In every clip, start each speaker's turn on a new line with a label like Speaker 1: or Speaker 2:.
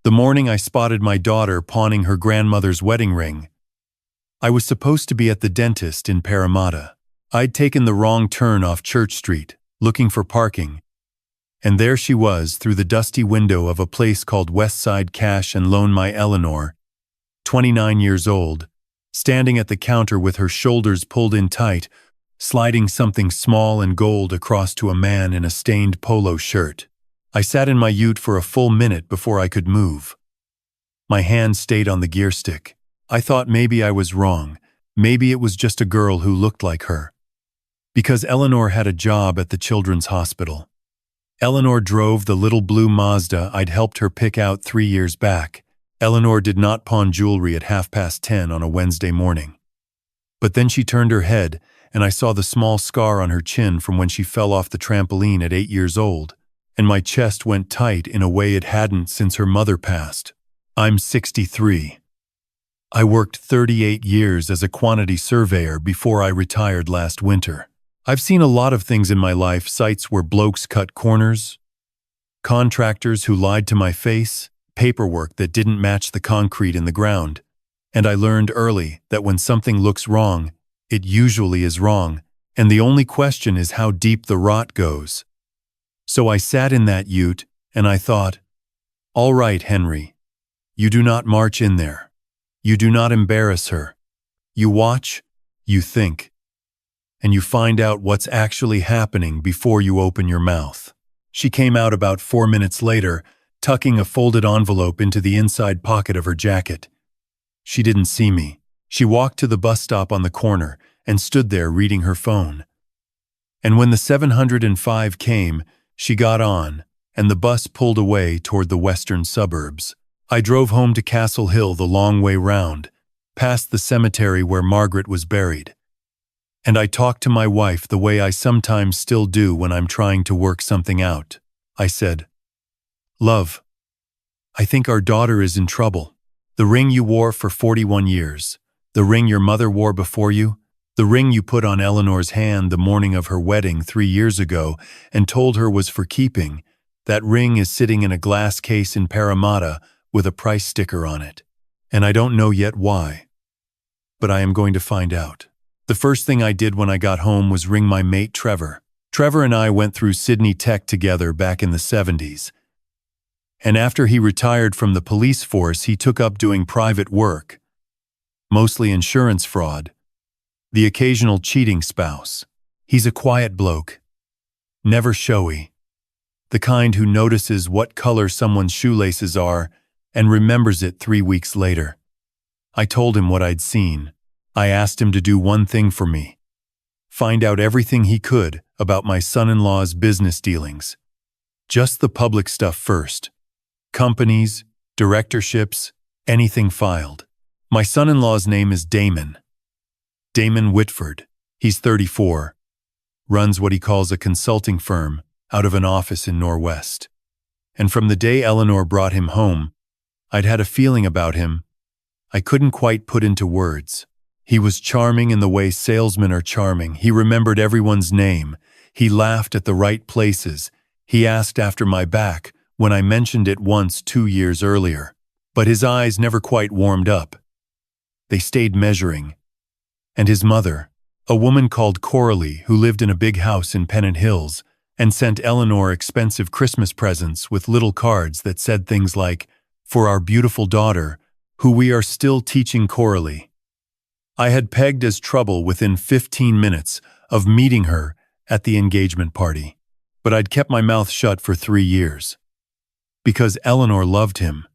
Speaker 1: The morning I spotted my daughter pawning her grandmother's wedding ring. I was supposed to be at the dentist in Parramatta. I'd taken the wrong turn off Church Street, looking for parking. And there she was through the dusty window of a place called Westside Cash and Loan. My Eleanor, 29 years old, standing at the counter with her shoulders pulled in tight, sliding something small and gold across to a man in a stained polo shirt. I sat in my ute for a full minute before I could move. My hand stayed on the gear stick. I thought maybe I was wrong. Maybe it was just a girl who looked like her. Because Eleanor had a job at the children's hospital. Eleanor drove the little blue Mazda I'd helped her pick out 3 years back. Eleanor did not pawn jewelry at 10:30 on a Wednesday morning. But then she turned her head, and I saw the small scar on her chin from when she fell off the trampoline at 8 years old, and my chest went tight in a way it hadn't since her mother passed. I'm 63. I worked 38 years as a quantity surveyor before I retired last winter. I've seen a lot of things in my life, sites where blokes cut corners, contractors who lied to my face, paperwork that didn't match the concrete in the ground. And I learned early that when something looks wrong, it usually is wrong, and the only question is how deep the rot goes. So I sat in that ute, and I thought, all right, Henry, you do not march in there. You do not embarrass her. You watch, you think, and you find out what's actually happening before you open your mouth. She came out about 4 minutes later, tucking a folded envelope into the inside pocket of her jacket. She didn't see me. She walked to the bus stop on the corner and stood there reading her phone. And when the 705 came, she got on, and the bus pulled away toward the western suburbs. I drove home to Castle Hill the long way round, past the cemetery where Margaret was buried. And I talked to my wife the way I sometimes still do when I'm trying to work something out. I said, "Love, I think our daughter is in trouble. The ring you wore for 41 years, the ring your mother wore before you, the ring you put on Eleanor's hand the morning of her wedding 3 years ago and told her was for keeping, that ring is sitting in a glass case in Parramatta with a price sticker on it. And I don't know yet why. But I am going to find out." The first thing I did when I got home was ring my mate Trevor. Trevor and I went through Sydney Tech together back in the 70s. And after he retired from the police force, he took up doing private work, mostly insurance fraud, the occasional cheating spouse. He's a quiet bloke, never showy, the kind who notices what color someone's shoelaces are and remembers it 3 weeks later. I told him what I'd seen. I asked him to do one thing for me: find out everything he could about my son-in-law's business dealings. Just the public stuff first. Companies, directorships, anything filed. My son-in-law's name is Damon. Damon Whitford. He's 34. Runs what he calls a consulting firm out of an office in Norwest. And from the day Eleanor brought him home, I'd had a feeling about him I couldn't quite put into words. He was charming in the way salesmen are charming. He remembered everyone's name. He laughed at the right places. He asked after my back when I mentioned it once 2 years earlier. But his eyes never quite warmed up. They stayed measuring. And his mother, a woman called Coralie who lived in a big house in Pennant Hills and sent Eleanor expensive Christmas presents with little cards that said things like, "For our beautiful daughter, who we are still teaching Coralie." I had pegged as trouble within 15 minutes of meeting her at the engagement party, but I'd kept my mouth shut for 3 years. Because Eleanor loved him.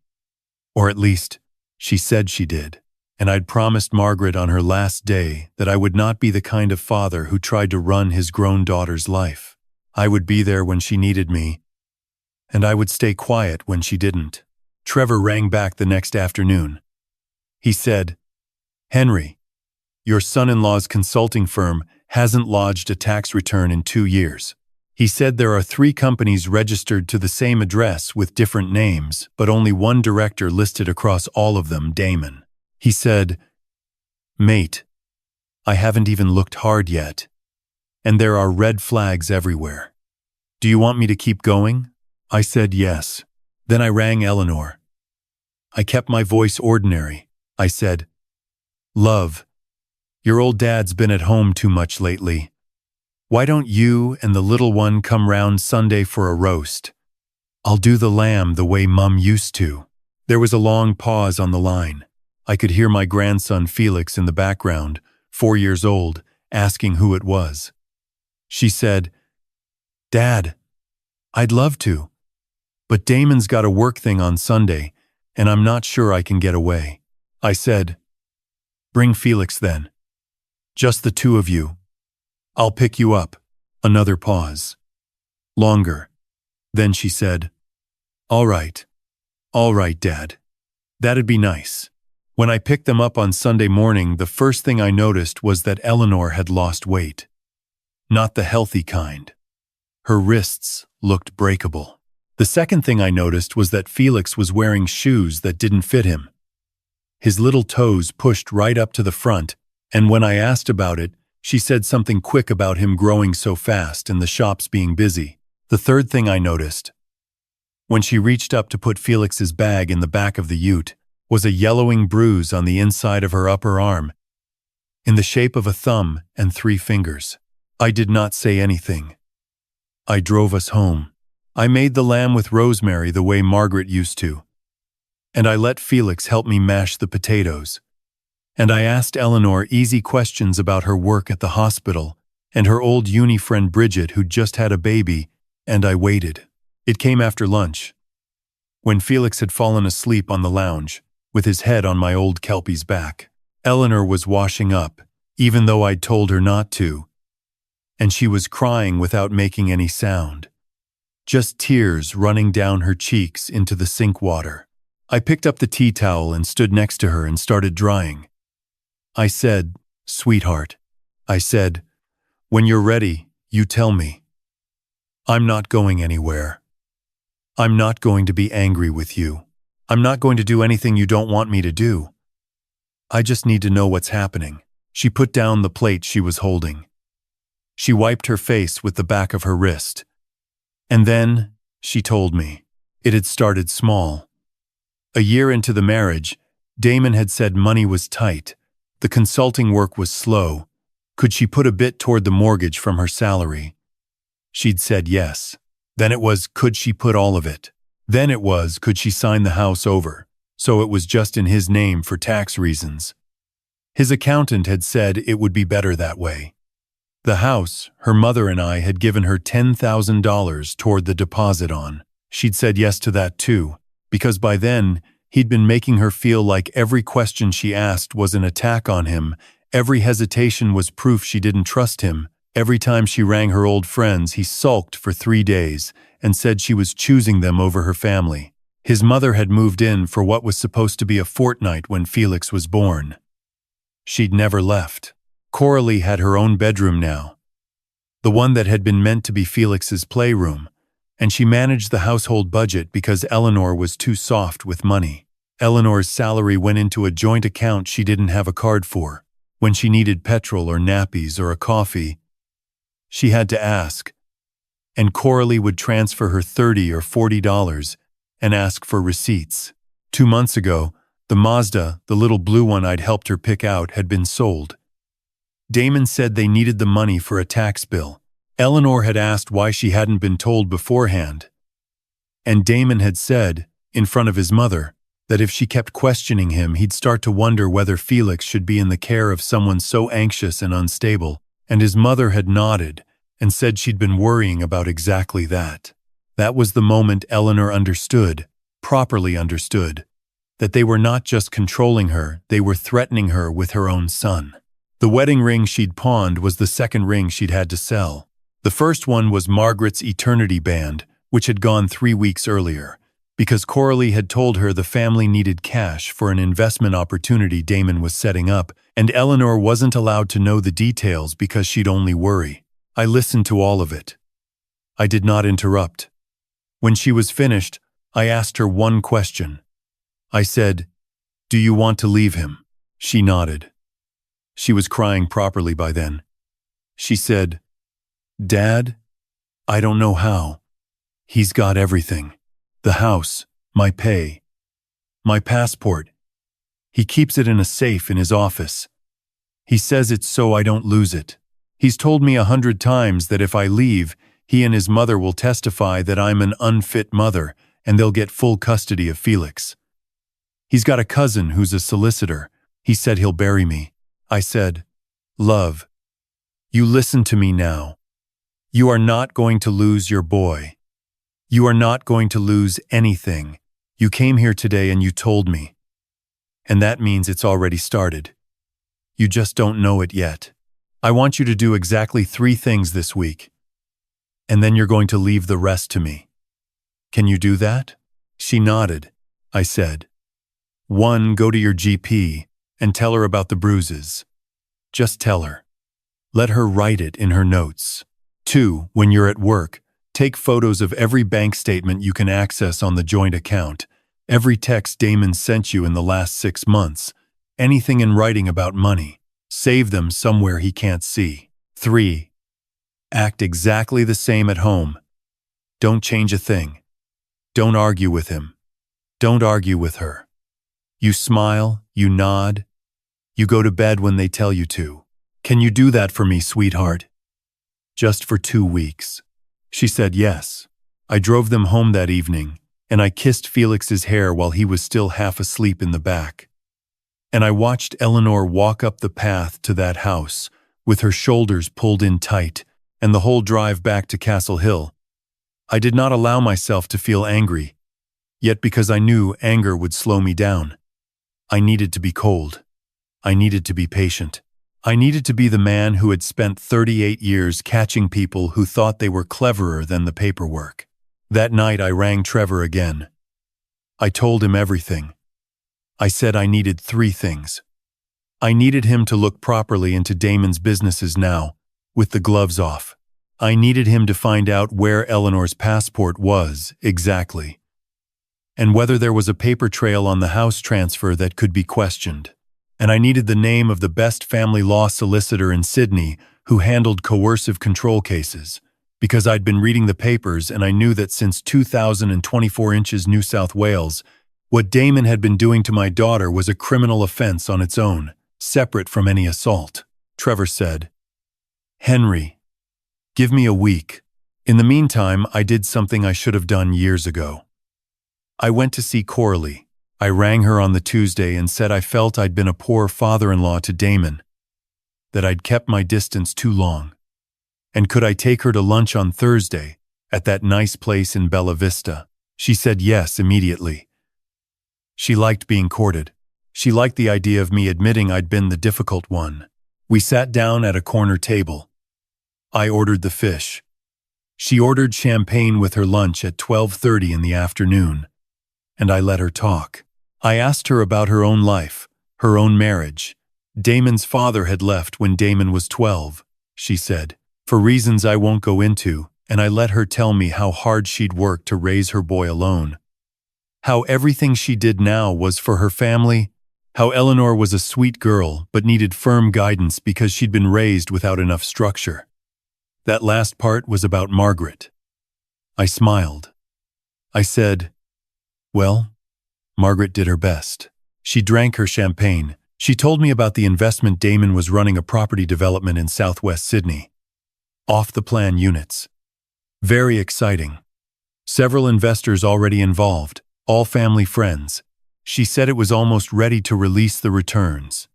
Speaker 1: Or at least, she said she did. And I'd promised Margaret on her last day that I would not be the kind of father who tried to run his grown daughter's life. I would be there when she needed me, and I would stay quiet when she didn't. Trevor rang back the next afternoon. He said, "Henry, your son-in-law's consulting firm hasn't lodged a tax return in 2 years. He said there are 3 companies registered to the same address with different names, but only one director listed across all of them, Damon." He said, "Mate, I haven't even looked hard yet, and there are red flags everywhere. Do you want me to keep going?" I said yes. Then I rang Eleanor. I kept my voice ordinary. I said, "Love, your old dad's been at home too much lately. Why don't you and the little one come round Sunday for a roast? I'll do the lamb the way Mum used to." There was a long pause on the line. I could hear my grandson Felix in the background, 4 years old, asking who it was. She said, "Dad, I'd love to, but Damon's got a work thing on Sunday, and I'm not sure I can get away." I said, "Bring Felix then. Just the two of you. I'll pick you up." Another pause. Longer. Then she said, All right, Dad. That'd be nice." When I picked them up on Sunday morning, the first thing I noticed was that Eleanor had lost weight. Not the healthy kind. Her wrists looked breakable. The second thing I noticed was that Felix was wearing shoes that didn't fit him. His little toes pushed right up to the front, and when I asked about it, she said something quick about him growing so fast and the shops being busy. The third thing I noticed, when she reached up to put Felix's bag in the back of the ute, was a yellowing bruise on the inside of her upper arm, in the shape of a thumb and 3 fingers. I did not say anything. I drove us home. I made the lamb with rosemary the way Margaret used to, and I let Felix help me mash the potatoes. And I asked Eleanor easy questions about her work at the hospital and her old uni friend Bridget who'd just had a baby, and I waited. It came after lunch, when Felix had fallen asleep on the lounge, with his head on my old Kelpie's back. Eleanor was washing up, even though I'd told her not to, and she was crying without making any sound. Just tears running down her cheeks into the sink water. I picked up the tea towel and stood next to her and started drying. I said, "Sweetheart," I said, "when you're ready, you tell me. I'm not going anywhere. I'm not going to be angry with you. I'm not going to do anything you don't want me to do. I just need to know what's happening." She put down the plate she was holding. She wiped her face with the back of her wrist. And then, she told me, it had started small. A year into the marriage, Damon had said money was tight. The consulting work was slow. Could she put a bit toward the mortgage from her salary? She'd said yes. Then it was, could she put all of it? Then it was, could she sign the house over, so it was just in his name for tax reasons? His accountant had said it would be better that way. The house, her mother and I had given her $10,000 toward the deposit on. She'd said yes to that too, because by then, he'd been making her feel like every question she asked was an attack on him, every hesitation was proof she didn't trust him. Every time she rang her old friends, he sulked for 3 days and said she was choosing them over her family. His mother had moved in for what was supposed to be a fortnight when Felix was born. She'd never left. Coralie had her own bedroom now, the one that had been meant to be Felix's playroom, and she managed the household budget because Eleanor was too soft with money. Eleanor's salary went into a joint account she didn't have a card for. When she needed petrol or nappies or a coffee, she had to ask, and Coralie would transfer her $30 or $40 and ask for receipts. 2 months ago, the Mazda, the little blue one I'd helped her pick out, had been sold. Damon said they needed the money for a tax bill. Eleanor had asked why she hadn't been told beforehand. And Damon had said, in front of his mother, that if she kept questioning him, he'd start to wonder whether Felix should be in the care of someone so anxious and unstable, and his mother had nodded and said she'd been worrying about exactly that. That was the moment Eleanor understood, properly understood, that they were not just controlling her, they were threatening her with her own son. The wedding ring she'd pawned was the second ring she'd had to sell. The first one was Margaret's eternity band, which had gone 3 weeks earlier, because Coralie had told her the family needed cash for an investment opportunity Damon was setting up, and Eleanor wasn't allowed to know the details because she'd only worry. I listened to all of it. I did not interrupt. When she was finished, I asked her one question. I said, "Do you want to leave him?" She nodded. She was crying properly by then. She said, "Dad, I don't know how. He's got everything. The house, my pay. My passport. He keeps it in a safe in his office. He says it's so I don't lose it. He's told me 100 times that if I leave, he and his mother will testify that I'm an unfit mother and they'll get full custody of Felix. He's got a cousin who's a solicitor. He said he'll bury me. I said, "Love, you listen to me now. You are not going to lose your boy. You are not going to lose anything. You came here today and you told me. And that means it's already started. You just don't know it yet. I want you to do exactly 3 things this week. And then you're going to leave the rest to me. Can you do that?" She nodded. I said, 1, go to your GP and tell her about the bruises. Just tell her. Let her write it in her notes. 2, when you're at work, take photos of every bank statement you can access on the joint account, every text Damon sent you in the last 6 months, anything in writing about money. Save them somewhere he can't see. 3, act exactly the same at home. Don't change a thing. Don't argue with him. Don't argue with her. You smile, you nod, you go to bed when they tell you to. Can you do that for me, sweetheart? Just for 2 weeks. She said yes. I drove them home that evening, and I kissed Felix's hair while he was still half asleep in the back. And I watched Eleanor walk up the path to that house, with her shoulders pulled in tight, and the whole drive back to Castle Hill. I did not allow myself to feel angry, yet because I knew anger would slow me down. I needed to be cold. I needed to be patient. I needed to be the man who had spent 38 years catching people who thought they were cleverer than the paperwork. That night I rang Trevor again. I told him everything. I said I needed 3 things. I needed him to look properly into Damon's businesses now, with the gloves off. I needed him to find out where Eleanor's passport was, exactly, and whether there was a paper trail on the house transfer that could be questioned. And I needed the name of the best family law solicitor in Sydney who handled coercive control cases, because I'd been reading the papers and I knew that since 2024 inches New South Wales, what Damon had been doing to my daughter was a criminal offense on its own, separate from any assault. Trevor said, "Henry, give me a week. In the meantime, I did something I should have done years ago. I went to see Coralie. I rang her on the Tuesday and said I felt I'd been a poor father-in-law to Damon, that I'd kept my distance too long. And could I take her to lunch on Thursday at that nice place in Bella Vista? She said yes immediately. She liked being courted. She liked the idea of me admitting I'd been the difficult one. We sat down at a corner table. I ordered the fish. She ordered champagne with her lunch at 12:30 in the afternoon, and I let her talk. I asked her about her own life, her own marriage. Damon's father had left when Damon was 12, she said, for reasons I won't go into, and I let her tell me how hard she'd worked to raise her boy alone. How everything she did now was for her family, how Eleanor was a sweet girl but needed firm guidance because she'd been raised without enough structure. That last part was about Margaret. I smiled. I said, "Well, Margaret did her best. She drank her champagne. She told me about the investment Damon was running, a property development in southwest Sydney. Off-the-plan units. Very exciting. Several investors already involved, all family friends. She said it was almost ready to release the returns.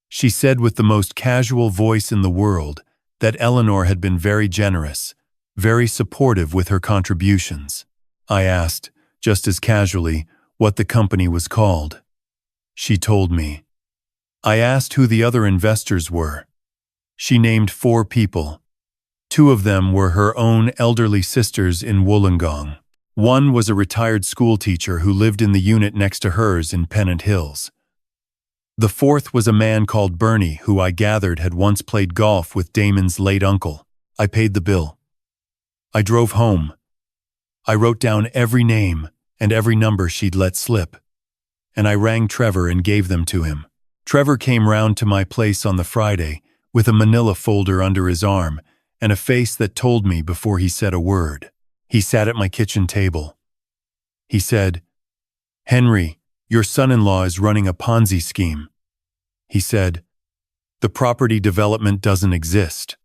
Speaker 1: She said with the most casual voice in the world that Eleanor had been very generous, very supportive with her contributions. I asked, just as casually, what the company was called. She told me. I asked who the other investors were. She named 4 people. 2 of them were her own elderly sisters in Wollongong. 1 was a retired schoolteacher who lived in the unit next to hers in Pennant Hills. The 4th was a man called Bernie, who I gathered had once played golf with Damon's late uncle. I paid the bill. I drove home. I wrote down every name and every number she'd let slip, and I rang Trevor and gave them to him. Trevor came round to my place on the Friday with a manila folder under his arm and a face that told me before he said a word. He sat at my kitchen table. He said, "Henry, Your son-in-law is running a Ponzi scheme. He said, the property development doesn't exist.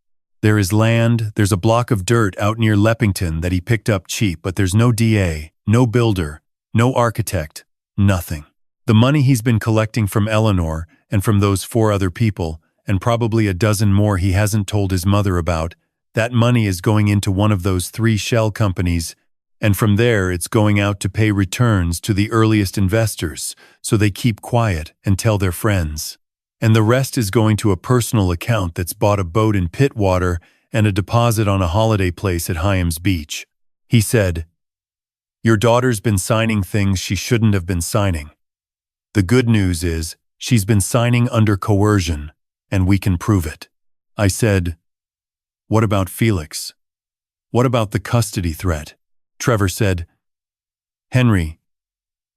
Speaker 1: There is land, there's a block of dirt out near Leppington that he picked up cheap, but there's no DA, no builder, no architect, nothing. The money he's been collecting from Eleanor and from those 4 other people, and probably a dozen more he hasn't told his mother about, that money is going into one of those 3 shell companies, and from there it's going out to pay returns to the earliest investors, so they keep quiet and tell their friends. And the rest is going to a personal account that's bought a boat in Pittwater and a deposit on a holiday place at Hyams Beach. He said, your daughter's been signing things she shouldn't have been signing. The good news is, she's been signing under coercion, and we can prove it. I said, what about Felix? What about the custody threat? Trevor said, Henry,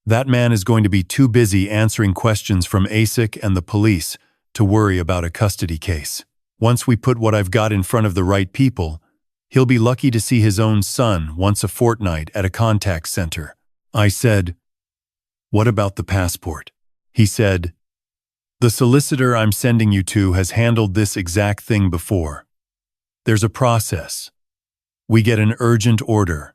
Speaker 1: that man is going to be too busy answering questions from ASIC and the police to worry about a custody case. Once we put what I've got in front of the right people, he'll be lucky to see his own son once a fortnight at a contact center. I said, what about the passport? He said, the solicitor I'm sending you to has handled this exact thing before. There's a process. We get an urgent order.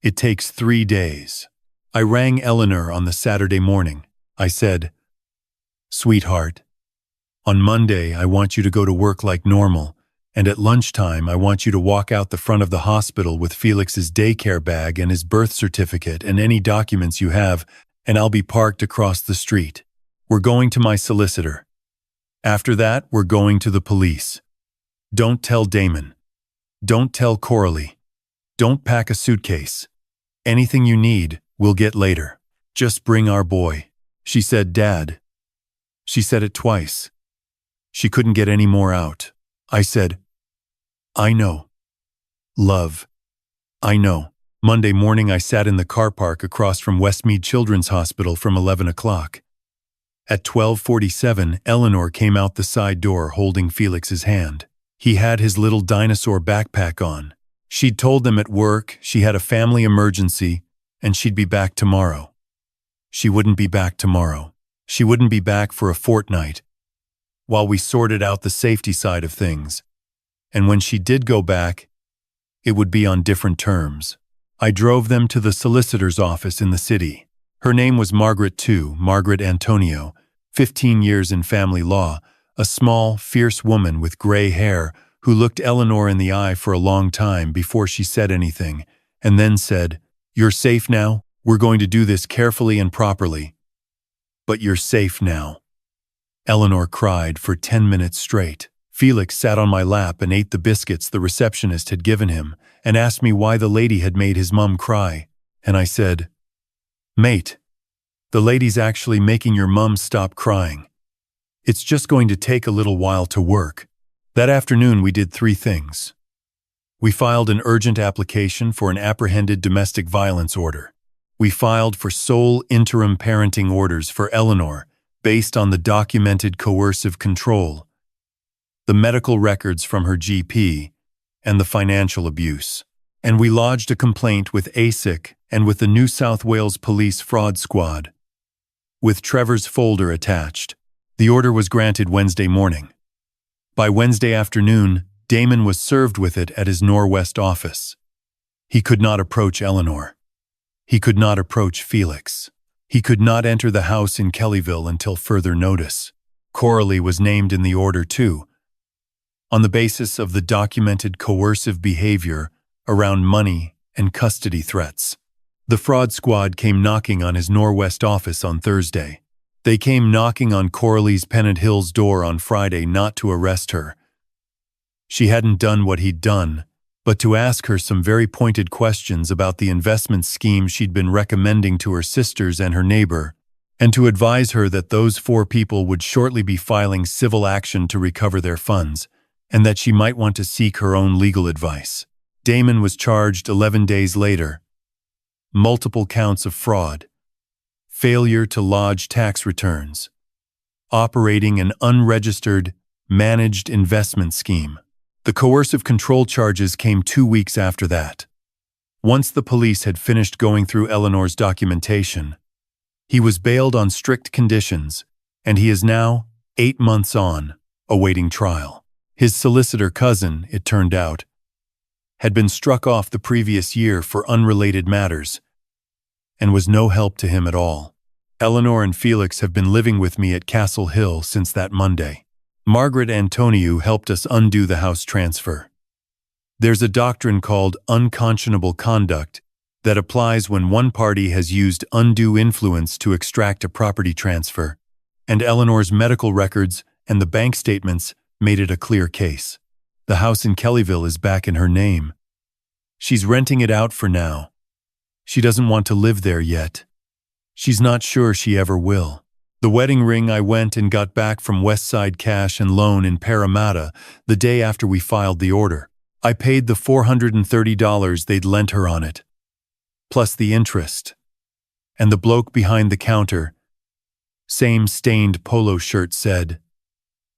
Speaker 1: It takes 3 days. I rang Eleanor on the Saturday morning. I said, sweetheart, on Monday I want you to go to work like normal, and at lunchtime I want you to walk out the front of the hospital with Felix's daycare bag and his birth certificate and any documents you have, and I'll be parked across the street. We're going to my solicitor. After that, we're going to the police. Don't tell Damon. Don't tell Coralie. Don't pack a suitcase. Anything you need, we'll get later. Just bring our boy. She said, Dad. She said it twice. She couldn't get any more out. I said, I know. Love. I know. Monday morning I sat in the car park across from Westmead Children's Hospital from 11 o'clock. At 12:47, Eleanor came out the side door holding Felix's hand. He had his little dinosaur backpack on. She'd told them at work she had a family emergency and she'd be back tomorrow. She wouldn't be back tomorrow. She wouldn't be back for a fortnight, while we sorted out the safety side of things. And when she did go back, it would be on different terms. I drove them to the solicitor's office in the city. Her name was Margaret too, Margaret Antonio, 15 years in family law, a small, fierce woman with gray hair who looked Eleanor in the eye for a long time before she said anything, and then said, "You're safe now. We're going to do this carefully and properly. But you're safe now." Eleanor cried for 10 minutes straight. Felix sat on my lap and ate the biscuits the receptionist had given him and asked me why the lady had made his mum cry, and I said, "Mate, the lady's actually making your mum stop crying. It's just going to take a little while to work." That afternoon we did 3 things. We filed an urgent application for an apprehended domestic violence order. We filed for sole interim parenting orders for Eleanor based on the documented coercive control, the medical records from her GP, and the financial abuse. And we lodged a complaint with ASIC and with the New South Wales Police Fraud Squad, with Trevor's folder attached. The order was granted Wednesday morning. By Wednesday afternoon, Damon was served with it at his Norwest office. He could not approach Eleanor. He could not approach Felix. He could not enter the house in Kellyville until further notice. Coralie was named in the order too, on the basis of the documented coercive behavior around money and custody threats. The fraud squad came knocking on his Norwest office on Thursday. They came knocking on Coralie's Pennant Hills door on Friday not to arrest her. She hadn't done what he'd done, but to ask her some very pointed questions about the investment scheme she'd been recommending to her sisters and her neighbor, and to advise her that those 4 people would shortly be filing civil action to recover their funds, and that she might want to seek her own legal advice. Damon was charged 11 days later. Multiple counts of fraud, failure to lodge tax returns, operating an unregistered, managed investment scheme. The coercive control charges came 2 weeks after that. Once the police had finished going through Eleanor's documentation, He was bailed on strict conditions, and he is now, 8 months on, awaiting trial. His solicitor cousin, it turned out, had been struck off the previous year for unrelated matters, and was no help to him at all. Eleanor and Felix have been living with me at Castle Hill since that Monday. Margaret Antoniou helped us undo the house transfer. There's a doctrine called unconscionable conduct that applies when one party has used undue influence to extract a property transfer, and Eleanor's medical records and the bank statements made it a clear case. The house in Kellyville is back in her name. She's renting it out for now. She doesn't want to live there yet. She's not sure she ever will. The wedding ring I went and got back from Westside Cash and Loan in Parramatta the day after we filed the order. I paid the $430 they'd lent her on it, plus the interest. And the bloke behind the counter, same stained polo shirt, said,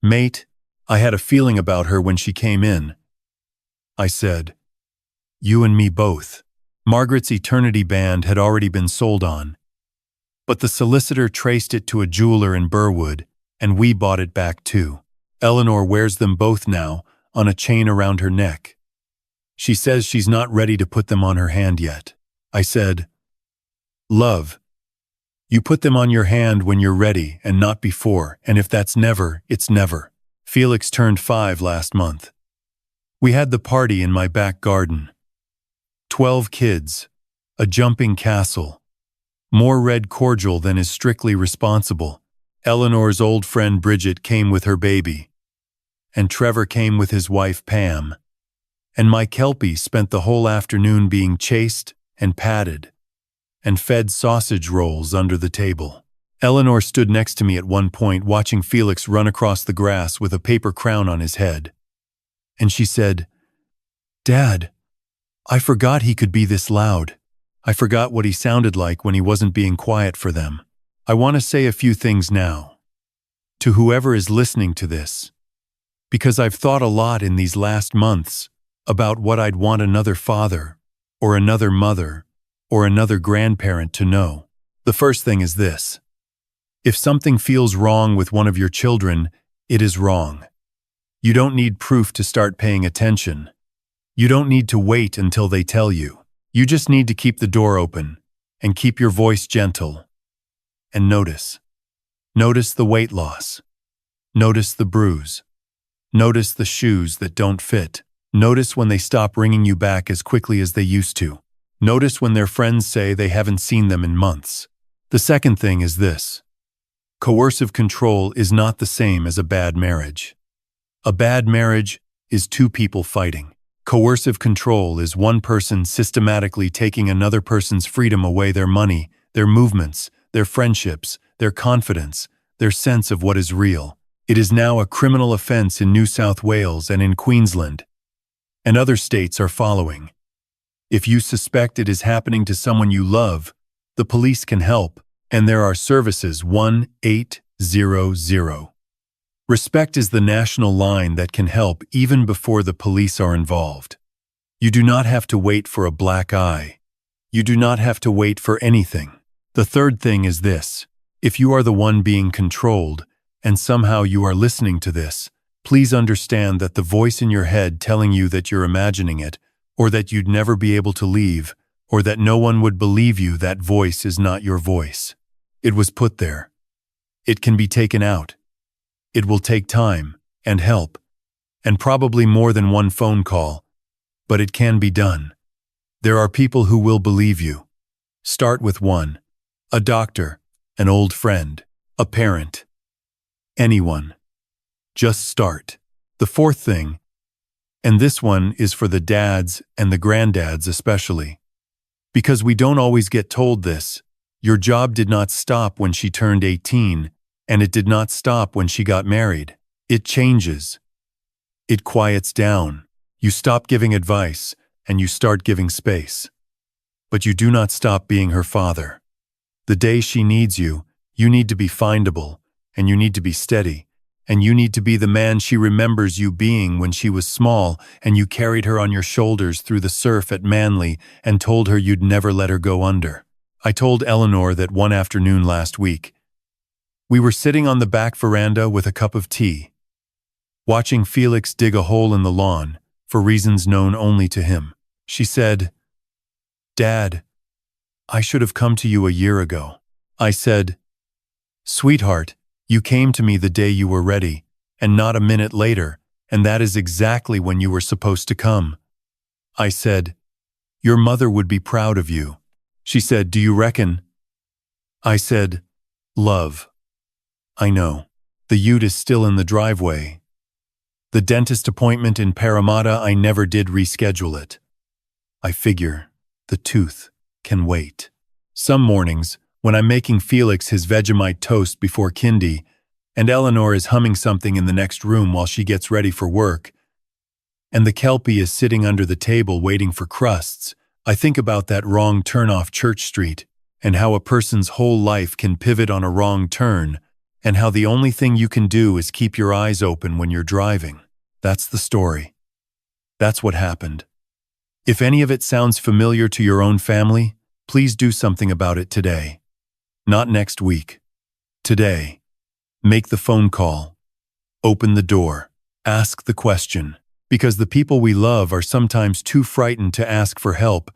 Speaker 1: "Mate, I had a feeling about her when she came in." I said, "You and me both." Margaret's Eternity band had already been sold on, but the solicitor traced it to a jeweler in Burwood, and we bought it back too. Eleanor wears them both now on a chain around her neck. She says she's not ready to put them on her hand yet. I said, "Love, you put them on your hand when you're ready and not before, and if that's never, it's never." Felix turned 5 last month. We had the party in my back garden. 12 kids, a jumping castle, more red cordial than is strictly responsible. Eleanor's old friend Bridget came with her baby, and Trevor came with his wife Pam, and my Kelpie spent the whole afternoon being chased and patted and fed sausage rolls under the table. Eleanor stood next to me at one point watching Felix run across the grass with a paper crown on his head, and she said, "Dad, I forgot he could be this loud. I forgot what he sounded like when he wasn't being quiet for them." I want to say a few things now to whoever is listening to this, because I've thought a lot in these last months about what I'd want another father, or another mother, or another grandparent to know. The first thing is this: if something feels wrong with one of your children, it is wrong. You don't need proof to start paying attention. You don't need to wait until they tell you. You just need to keep the door open and keep your voice gentle. And notice. Notice the weight loss. Notice the bruise. Notice the shoes that don't fit. Notice when they stop ringing you back as quickly as they used to. Notice when their friends say they haven't seen them in months. The second thing is this: coercive control is not the same as a bad marriage. A bad marriage is 2 people fighting. Coercive control is one person systematically taking another person's freedom away, their money, their movements, their friendships, their confidence, their sense of what is real. It is now a criminal offense in New South Wales and in Queensland, and other states are following. If you suspect it is happening to someone you love, the police can help, and there are services 1-800. Respect is the national line that can help even before the police are involved. You do not have to wait for a black eye. You do not have to wait for anything. The third thing is this: if you are the one being controlled, and somehow you are listening to this, please understand that the voice in your head telling you that you're imagining it, or that you'd never be able to leave, or that no one would believe you, that voice is not your voice. It was put there. It can be taken out. It will take time and help, and probably more than one phone call, but it can be done. There are people who will believe you. Start with one: a doctor, an old friend, a parent, anyone. Just start. The fourth thing, and this one is for the dads and the granddads especially, because we don't always get told this: your job did not stop when she turned 18, and it did not stop when she got married. It changes. It quiets down. You stop giving advice, and you start giving space. But you do not stop being her father. The day she needs you, you need to be findable, and you need to be steady, and you need to be the man she remembers you being when she was small and you carried her on your shoulders through the surf at Manly and told her you'd never let her go under. I told Eleanor that one afternoon last week. We were sitting on the back veranda with a cup of tea, watching Felix dig a hole in the lawn for reasons known only to him. She said, "Dad, I should have come to you a year ago." I said, "Sweetheart, you came to me the day you were ready, and not a minute later, and that is exactly when you were supposed to come." I said, "Your mother would be proud of you." She said, "Do you reckon?" I said, "Love, I know. The ute is still in the driveway. The dentist appointment in Parramatta, I never did reschedule it. I figure the tooth can wait." Some mornings, when I'm making Felix his Vegemite toast before kindy, and Eleanor is humming something in the next room while she gets ready for work, and the Kelpie is sitting under the table waiting for crusts, I think about that wrong turn off Church Street, and how a person's whole life can pivot on a wrong turn, and how the only thing you can do is keep your eyes open when you're driving. That's the story. That's what happened. If any of it sounds familiar to your own family, please do something about it today. Not next week. Today. Make the phone call. Open the door. Ask the question. Because the people we love are sometimes too frightened to ask for help,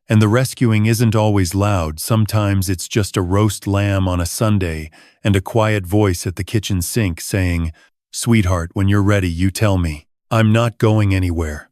Speaker 1: and the rescuing isn't always loud. Sometimes it's just a roast lamb on a Sunday and a quiet voice at the kitchen sink saying, "Sweetheart, when you're ready, you tell me. I'm not going anywhere."